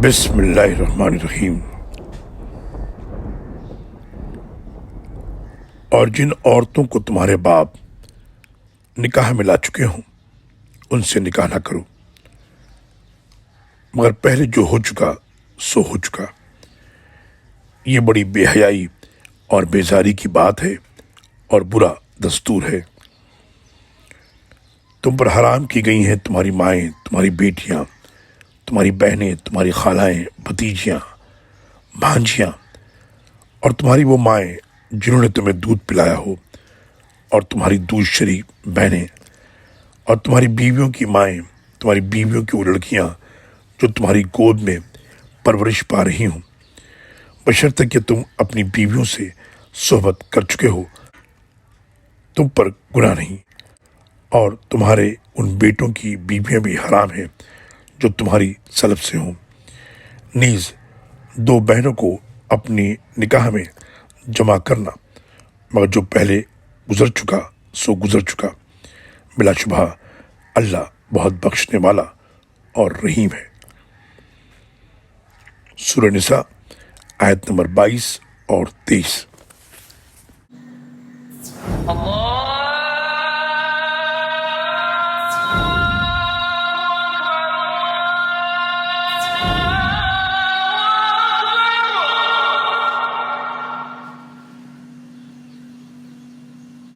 بسم اللہ الرحمن الرحیم۔ اور جن عورتوں کو تمہارے باپ نکاح میں لا چکے ہوں ان سے نکاح نہ کرو، مگر پہلے جو ہو چکا سو ہو چکا۔ یہ بڑی بے حیائی اور بیزاری کی بات ہے اور برا دستور ہے۔ تم پر حرام کی گئی ہیں تمہاری مائیں، تمہاری بیٹیاں، تمہاری بہنیں، تمہاری خالائیں، بھتیجیاں، بھانجیاں، اور تمہاری وہ مائیں جنہوں نے تمہیں دودھ پلایا ہو، اور تمہاری دودھ شریک بہنیں، اور تمہاری بیویوں کی مائیں، تمہاری بیویوں کی وہ لڑکیاں جو تمہاری گود میں پرورش پا رہی ہوں، بشرطے کہ تم اپنی بیویوں سے صحبت کر چکے ہو، تم پر گناہ نہیں۔ اور تمہارے ان بیٹوں کی بیویاں بھی حرام ہیں جو تمہاری سلب سے ہوں۔ نیز دو بہنوں کو اپنی نکاح میں جمع کرنا، مگر جو پہلے گزر چکا سو گزر چکا۔ بلا شبہ اللہ بہت بخشنے والا اور رحیم ہے۔ سورہ نساء آیت نمبر 22 اور 23۔